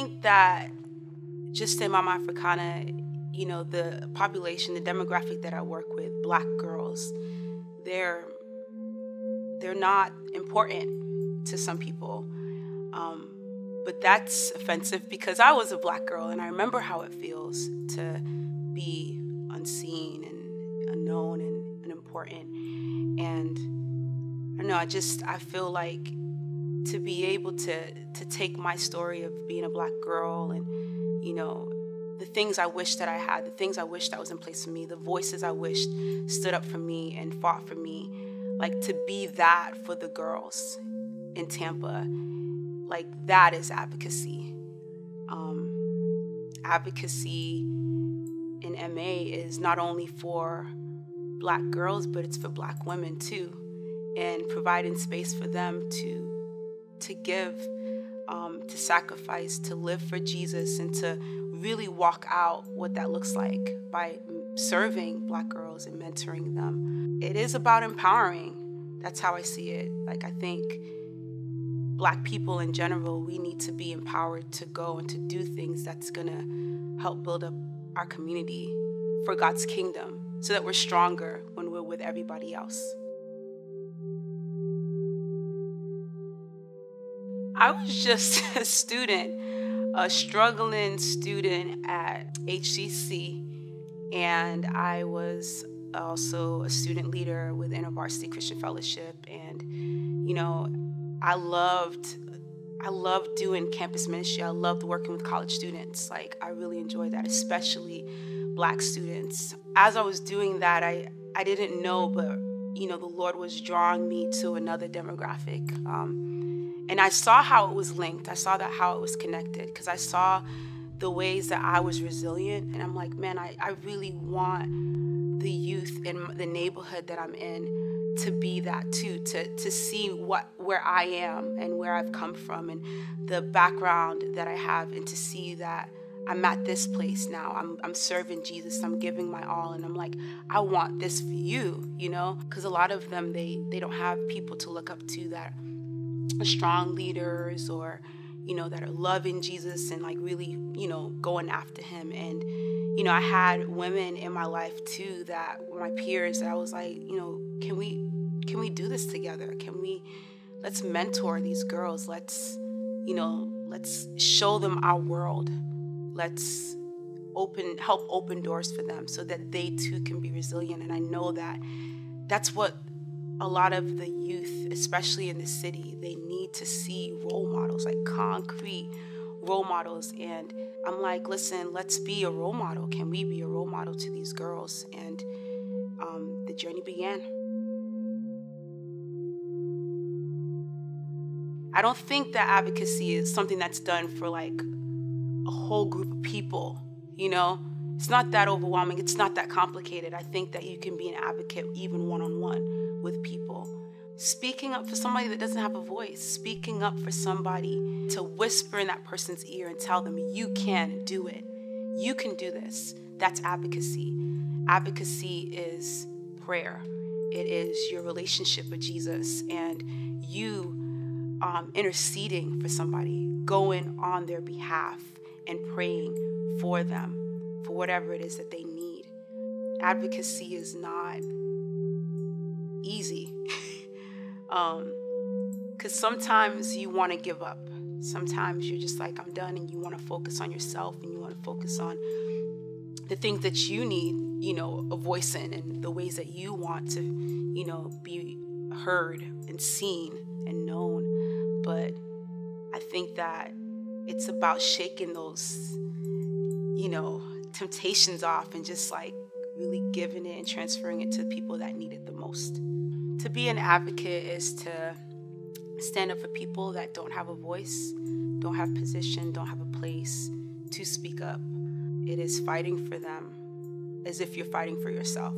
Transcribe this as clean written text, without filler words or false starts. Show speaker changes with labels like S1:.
S1: think that just in Mama Africana, the population, the demographic that I work with, Black girls, they're not important to some people. But that's offensive because I was a Black girl and I remember how it feels to be unseen and unknown and unimportant. And I don't know, I feel like to be able to take my story of being a Black girl and, the things I wish that I had, the things I wish that was in place for me, the voices I wished stood up for me and fought for me, like to be that for the girls in Tampa, like that is advocacy. Advocacy in MA is not only for Black girls, but it's for Black women too, and providing space for them to give, to sacrifice, to live for Jesus, and to really walk out what that looks like by serving Black girls and mentoring them. It is about empowering. That's how I see it. Like, I think Black people in general, we need to be empowered to go and to do things that's gonna help build up our community for God's kingdom so that we're stronger when we're with everybody else. I was just a student, a struggling student at HCC, and I was also a student leader with InterVarsity Christian Fellowship, and I loved doing campus ministry. I loved working with college students. Like, I really enjoyed that, especially Black students. As I was doing that, I didn't know, but the Lord was drawing me to another demographic. And I saw how it was linked. I saw how it was connected, because I saw the ways that I was resilient. And I'm like, man, I really want the youth in the neighborhood that I'm in to be that too, to see where I am and where I've come from and the background that I have, and to see that I'm at this place now. I'm serving Jesus. I'm giving my all. And I'm like, I want this for you, because a lot of them, they don't have people to look up to that are strong leaders, or that are loving Jesus and like really going after him. And I had women in my life too that were my peers that I was like, can we do this together? Let's mentor these girls. Let's show them our world. Let's help open doors for them so that they too can be resilient. And I know that that's what a lot of the youth, especially in the city, they need to see role models, like concrete role models. And I'm like, listen, let's be a role model. Can we be a role model to these girls? And the journey began. I don't think that advocacy is something that's done for like a whole group of people, It's not that overwhelming. It's not that complicated. I think that you can be an advocate even one-on-one with people. Speaking up for somebody that doesn't have a voice, speaking up for somebody to whisper in that person's ear and tell them, you can do it. You can do this. That's advocacy. Advocacy is prayer. It is your relationship with Jesus and you interceding for somebody, going on their behalf and praying for them, for whatever it is that they need. Advocacy is not easy. Because sometimes you want to give up. Sometimes you're just like, I'm done, and you want to focus on yourself, and you want to focus on the things that you need, a voice in, and the ways that you want to, be heard and seen and known. But I think that it's about shaking those, temptations off and just like really giving it and transferring it to people that need it the most. To be an advocate is to stand up for people that don't have a voice, don't have position, don't have a place to speak up. It is fighting for them as if you're fighting for yourself.